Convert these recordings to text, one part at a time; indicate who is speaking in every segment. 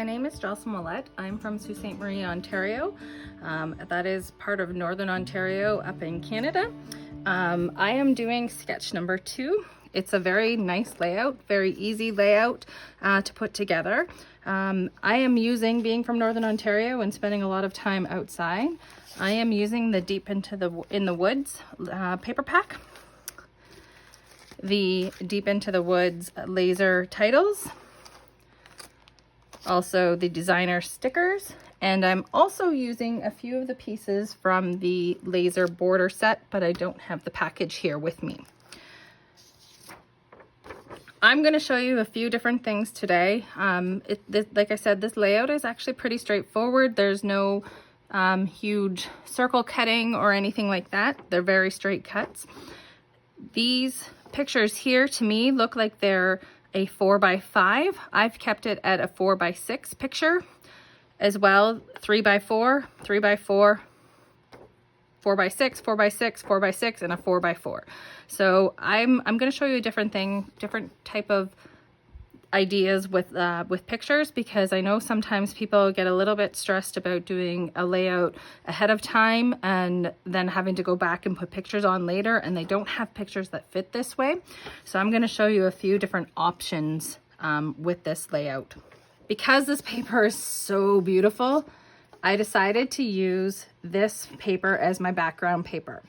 Speaker 1: name is Jocelyn Willette. I'm from Sault Ste. Marie, Ontario. That is part of Northern Ontario up in Canada. I am doing sketch number 2. It's a very nice layout, very easy layout to put together. I am using, being from Northern Ontario and spending a lot of time outside, I am using the Deep in the Woods paper pack, the Deep into the Woods laser titles, also the designer stickers, and I'm also using a few of the pieces from the laser border set, but I don't have the package here with me. I'm going to show you a few different things today. Like I said, this layout is actually pretty straightforward. There's no huge circle cutting or anything like that. They're very straight cuts. These pictures here to me look like they're a 4x5. I've kept it at a 4x6 picture as well. 3x4, 3x4, 4x6, 4x6, 4x6, and a 4x4. So I'm going to show you a different type of ideas with pictures, because I know sometimes people get a little bit stressed about doing a layout ahead of time and then having to go back and put pictures on later, and they don't have pictures that fit this way. So I'm going to show you a few different options with this layout. Because this paper is so beautiful, I decided to use this paper as my background paper.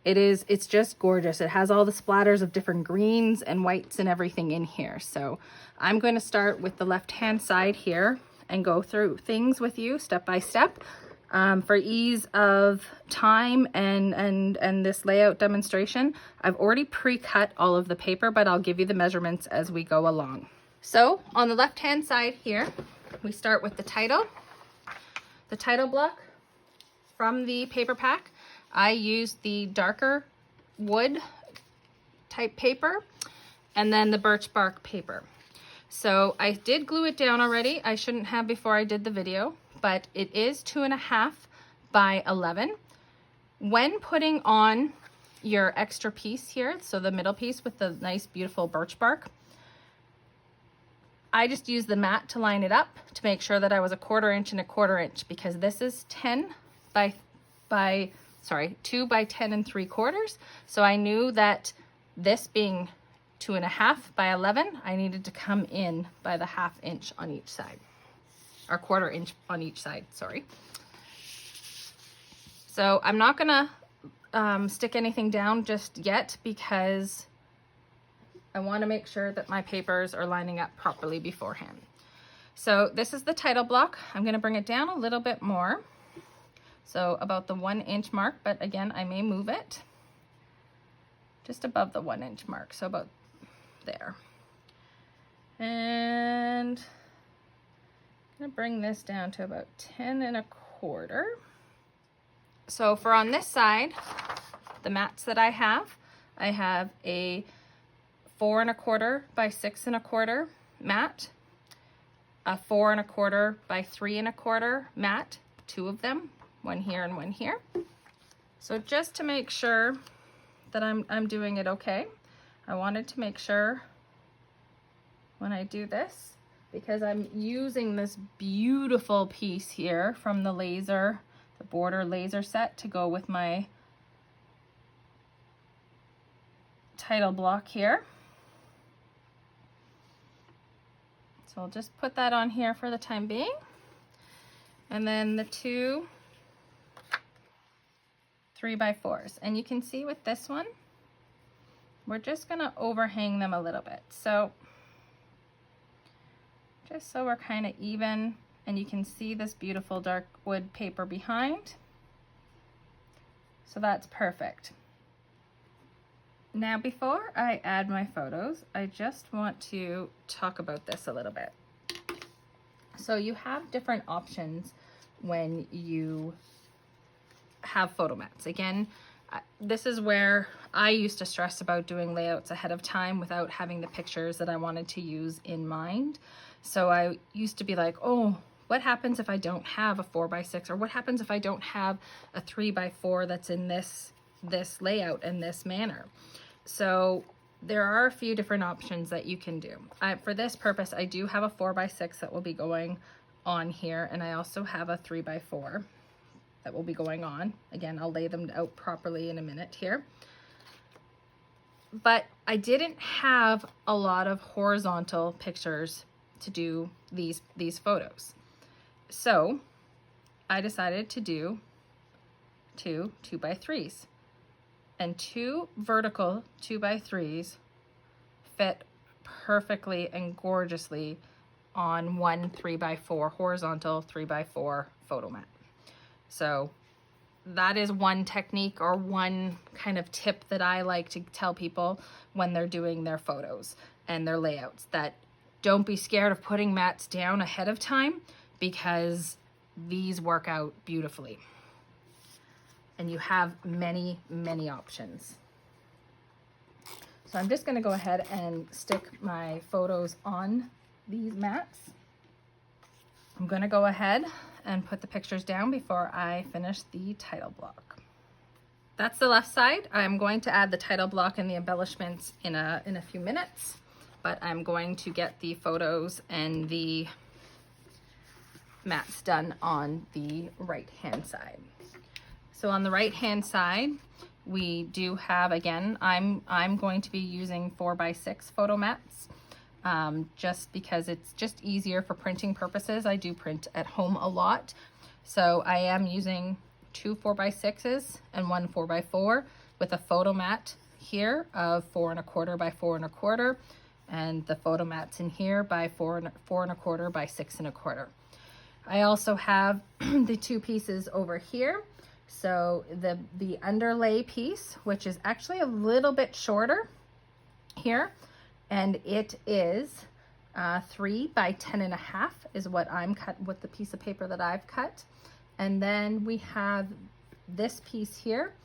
Speaker 1: It's just gorgeous. It has all the splatters of different greens and whites and everything in here. So I'm going to start with the left-hand side here and go through things with you step by step. For ease of time and this layout demonstration, I've already pre-cut all of the paper, but I'll give you the measurements as we go along. So on the left-hand side here, we start with the title block from the paper pack. I used the darker wood type paper and then the birch bark paper. So I did glue it down already. I shouldn't have before I did the video, but it is 2.5 by 11. When putting on your extra piece here, so the middle piece with the nice beautiful birch bark, I just used the mat to line it up to make sure that I was 1/4 inch and 1/4 inch, because this is 2 by 10 3/4. So I knew that this being 2.5 by 11, I needed to come in by the 1/2 inch on each side, or 1/4 inch on each side, sorry. So I'm not gonna stick anything down just yet, because I want to make sure that my papers are lining up properly beforehand. So this is the title block. I'm going to bring it down a little bit more. So about the 1 inch mark, but again, I may move it just above the 1 inch mark. So about there. And I'm going to bring this down to about 10 1/4. So for on this side, the mats that I have a 4 1/4 by 6 1/4 mat, a 4 1/4 by 3 1/4 mat, 2 of them, one here and one here. So just to make sure that I'm doing it okay, I wanted to make sure when I do this, because I'm using this beautiful piece here from the border laser set to go with my title block here. So I'll just put that on here for the time being. And then the 2 3x4s. And you can see with this one, we're just gonna overhang them a little bit. So just so we're kind of even, and you can see this beautiful dark wood paper behind. So that's perfect. Now, before I add my photos, I just want to talk about this a little bit. So you have different options when you have photo mats. Again, this is where I used to stress about doing layouts ahead of time without having the pictures that I wanted to use in mind. So I used to be like, oh, what happens if I don't have a 4x6, or what happens if I don't have a 3x4 that's in this layout in this manner? So there are a few different options that you can do. For this purpose, I do have a 4x6 that will be going on here, and I also have a 3x4 that will be going on. Again, I'll lay them out properly in a minute here. But I didn't have a lot of horizontal pictures to do these photos. So I decided to do two 2x3s, and two vertical 2x3s fit perfectly and gorgeously on one 3x4 horizontal 3x4 photo mat. So that is one technique or one kind of tip that I like to tell people when they're doing their photos and their layouts, that don't be scared of putting mats down ahead of time, because these work out beautifully. And you have many, many options. So I'm just going to go ahead and stick my photos on these mats. I'm going to go ahead and put the pictures down before I finish the title block. That's the left side. I'm going to add the title block and the embellishments in a few minutes, but I'm going to get the photos and the mats done on the right hand side. So on the right hand side, we do have, again, I'm going to be using 4x6 photo mats, just because it's just easier for printing purposes. I do print at home a lot, so I am using two 4x6s and one 4x4 with a photo mat here of 4 1/4 by 4 1/4, and the photo mats in here by 4 1/4 by 6 1/4. I also have the two pieces over here. So the underlay piece, which is actually a little bit shorter here, and it is 3 by 10 1/2 is what I'm cut with the piece of paper that I've cut. And then we have this piece here.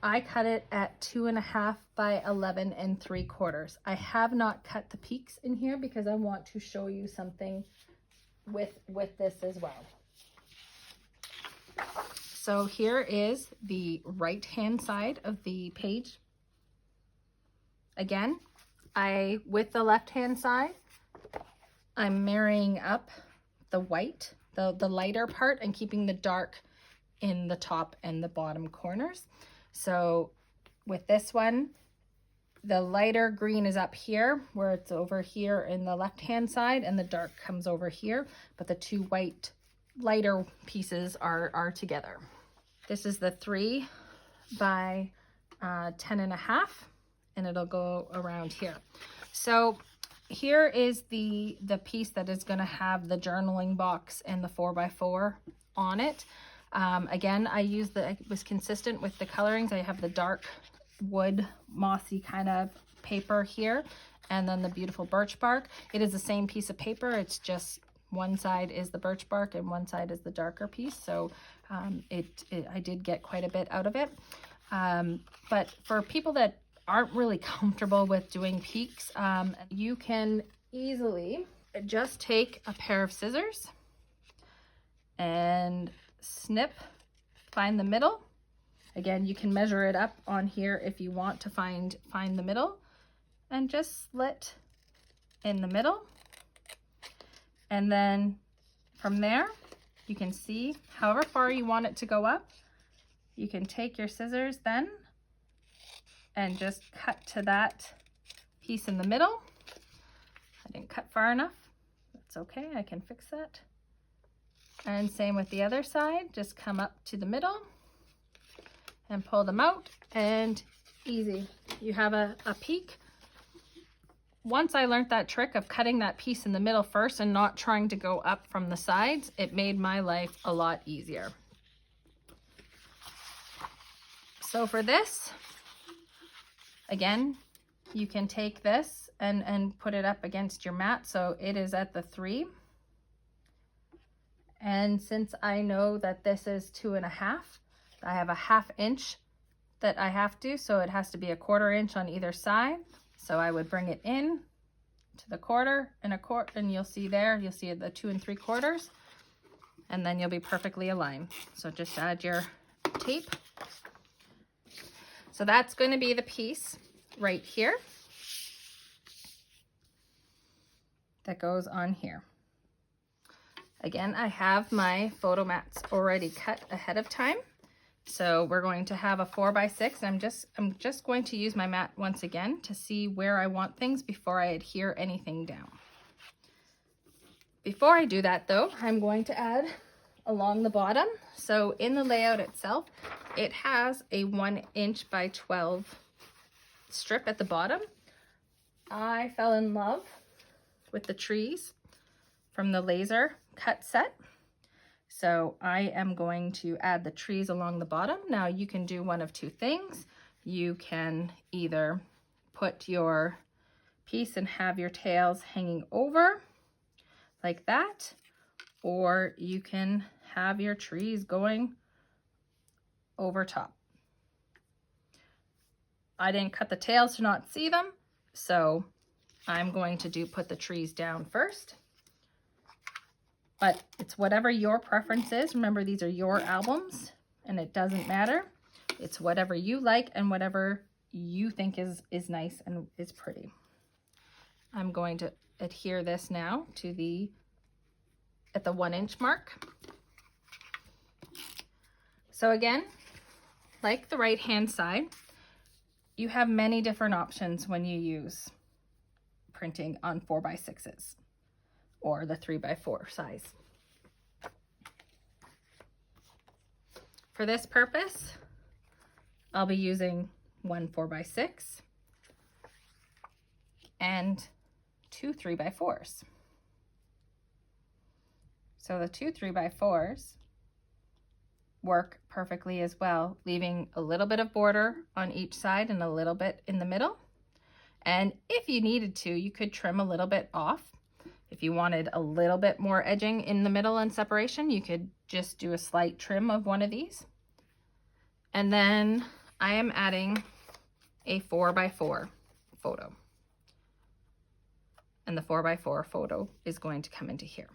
Speaker 1: I cut it at 2 1/2 by 11 3/4. I have not cut the peaks in here because I want to show you something with this as well. So here is the right hand side of the page. Again, with the left hand side, I'm marrying up the white, the lighter part, and keeping the dark in the top and the bottom corners. So with this one, the lighter green is up here, where it's over here in the left hand side, and the dark comes over here, but the two white lighter pieces are together. This is the 3 by 10 1/2, and it'll go around here. So here is the piece that is going to have the journaling box and the 4x4 on it. Again, I was consistent with the colorings. I have the dark wood mossy kind of paper here, and then the beautiful birch bark. It is the same piece of paper, it's just one side is the birch bark and one side is the darker piece. So I did get quite a bit out of it. But for people that aren't really comfortable with doing peaks, you can easily just take a pair of scissors and find the middle. Again, you can measure it up on here if you want to find the middle, and just slit in the middle. And then from there, you can see however far you want it to go up. You can take your scissors then and just cut to that piece in the middle. I didn't cut far enough. That's okay, I can fix that. And same with the other side, just come up to the middle and pull them out, and easy. You have a peak. Once I learned that trick of cutting that piece in the middle first and not trying to go up from the sides, it made my life a lot easier. So for this, again, you can take this and put it up against your mat. So it is at the 3. And since I know that this is 2 1/2, I have a 1/2 inch that I have to, so it has to be a 1/4 inch on either side. So I would bring it in to the 1/4 and a 1/4, and you'll see the 2 3/4, and then you'll be perfectly aligned. So just add your tape. So that's going to be the piece right here that goes on here. Again, I have my photo mats already cut ahead of time. So we're going to have a 4x6. I'm just going to use my mat once again to see where I want things before I adhere anything down. Before I do that though, I'm going to add along the bottom. So in the layout itself, it has a 1 inch by 12 strip at the bottom. I fell in love with the trees from the laser cut set. So I am going to add the trees along the bottom. Now you can do one of two things. You can either put your piece and have your tails hanging over like that, or you can have your trees going over top. I didn't cut the tails to not see them, so I'm going to put the trees down first. But it's whatever your preference is. Remember, these are your albums and it doesn't matter. It's whatever you like and whatever you think is nice and is pretty. I'm going to adhere this now to at the 1 inch mark. So again, like the right hand side, you have many different options when you use printing on 4x6s. Or the 3x4 size. For this purpose, I'll be using one 4x6 and two 3x4s. So the two 3x4s work perfectly as well, leaving a little bit of border on each side and a little bit in the middle. And if you needed to, you could trim a little bit off. If you wanted a little bit more edging in the middle and separation, you could just do a slight trim of one of these. And then I am adding a 4x4 photo. And the 4x4 photo is going to come into here.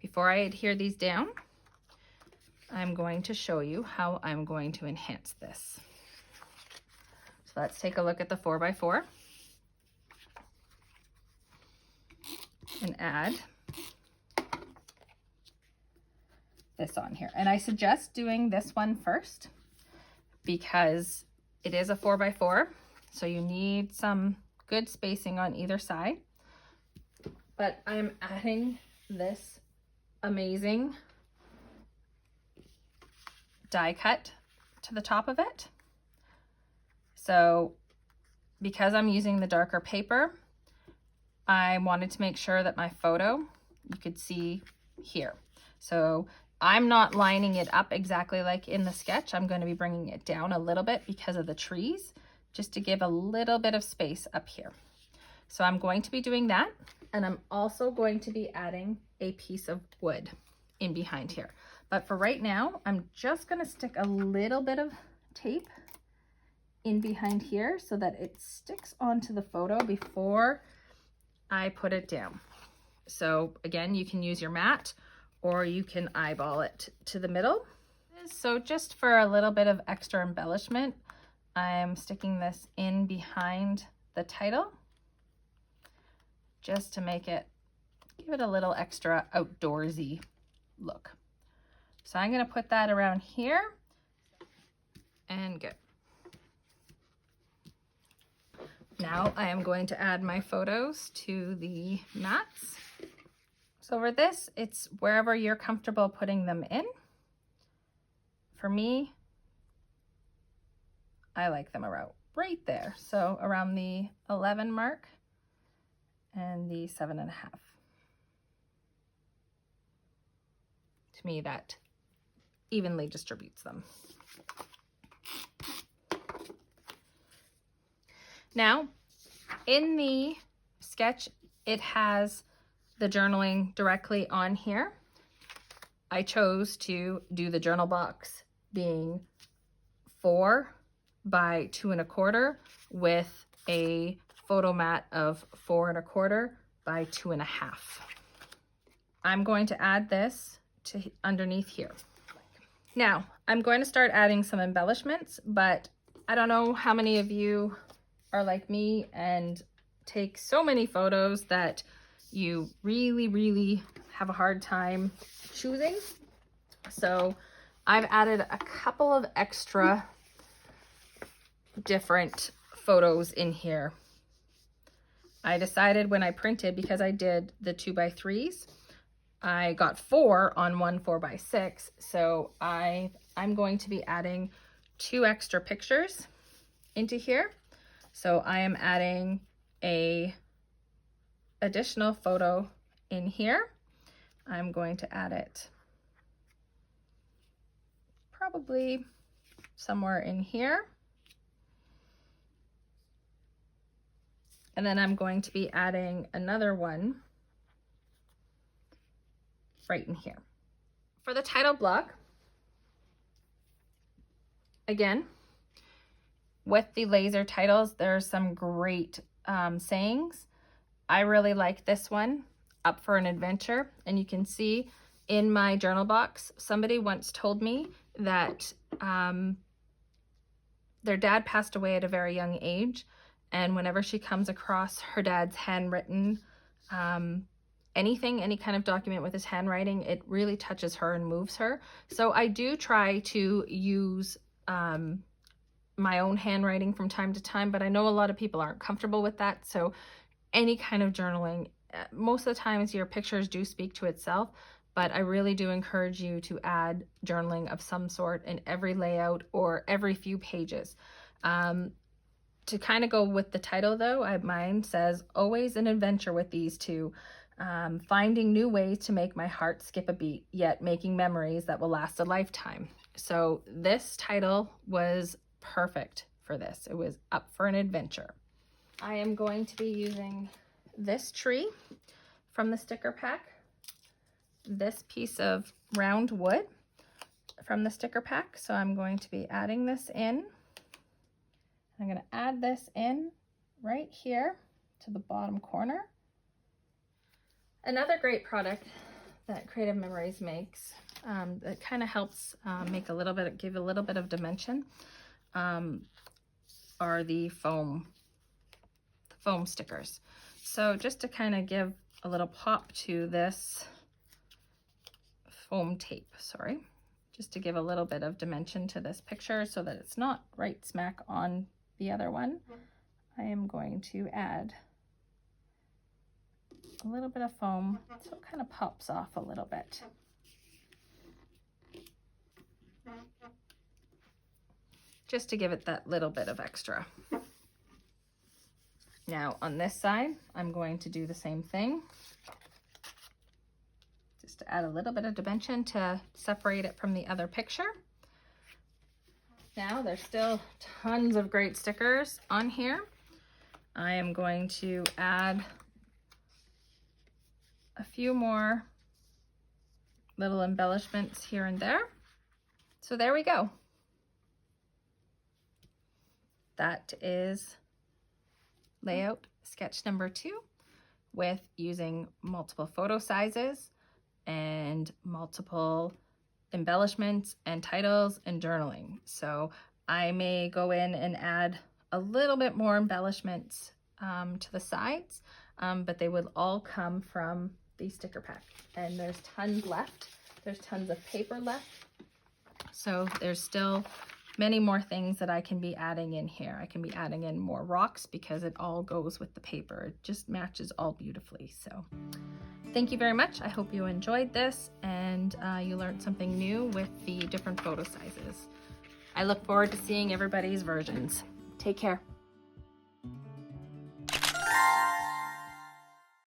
Speaker 1: Before I adhere these down, I'm going to show you how I'm going to enhance this. So let's take a look at the 4x4. And add this on here. And I suggest doing this one first because it is a 4x4, so you need some good spacing on either side. But I'm adding this amazing die cut to the top of it. So because I'm using the darker paper, I wanted to make sure that my photo you could see here. So I'm not lining it up exactly like in the sketch. I'm going to be bringing it down a little bit because of the trees, just to give a little bit of space up here. So I'm going to be doing that. And I'm also going to be adding a piece of wood in behind here. But for right now, I'm just going to stick a little bit of tape in behind here so that it sticks onto the photo before I put it down. So again, you can use your mat or you can eyeball it to the middle. So just for a little bit of extra embellishment, I'm sticking this in behind the title just to make it, give it a little extra outdoorsy look. So I'm going to put that around here and go. Now I am going to add my photos to the mats. So for this, it's wherever you're comfortable putting them in. For me, I like them around right there. So around the 11 mark and the 7.5. To me, that evenly distributes them. Now, in the sketch, it has the journaling directly on here. I chose to do the journal box being 4 by 2 1/4 with a photo mat of 4 1/4 by 2 1/2. I'm going to add this to underneath here. Now, I'm going to start adding some embellishments, but I don't know how many of you are like me and take so many photos that you really have a hard time choosing. So I've added a couple of extra different photos in here. I decided when I printed, because I did the 2x3s, I got 4 on one 4x6. So I'm going to be adding 2 extra pictures into here. So I am adding a additional photo in here. I'm going to add it probably somewhere in here. And then I'm going to be adding another one right in here. For the title block, again, with the laser titles, there's some great sayings. I really like this one, Up for an Adventure. And you can see in my journal box, somebody once told me that their dad passed away at a very young age. And whenever she comes across her dad's handwritten anything, any kind of document with his handwriting, it really touches her and moves her. So I do try to use my own handwriting from time to time, but I know a lot of people aren't comfortable with that. So any kind of journaling, most of the times your pictures do speak to itself, but I really do encourage you to add journaling of some sort in every layout or every few pages. To kind of go with the title though, mine says, always an adventure with these two, finding new ways to make my heart skip a beat, yet making memories that will last a lifetime. So this title was perfect for this. It was Up for an Adventure. I am going to be using this tree from the sticker pack, this piece of round wood from the sticker pack. So I'm going to be adding this in. I'm going to add this in right here to the bottom corner. Another great product that Creative Memories makes that kind of helps make a little bit, give a little bit of dimension are the foam stickers. So just to kind of give a little pop to this foam tape, sorry, just to give a little bit of dimension to this picture so that it's not right smack on the other one, I am going to add a little bit of foam so it kind of pops off a little bit. Just to give it that little bit of extra. Now on this side, I'm going to do the same thing. Just to add a little bit of dimension to separate it from the other picture. Now there's still tons of great stickers on here. I am going to add a few more little embellishments here and there. So there we go. That is layout sketch number 2 with using multiple photo sizes and multiple embellishments and titles and journaling. So I may go in and add a little bit more embellishments to the sides, but they will all come from the sticker pack. And there's tons left. There's tons of paper left. So there's still many more things that I can be adding in here. I can be adding in more rocks because it all goes with the paper. It just matches all beautifully. So thank you very much. I hope you enjoyed this and you learned something new with the different photo sizes. I look forward to seeing everybody's versions. Take care.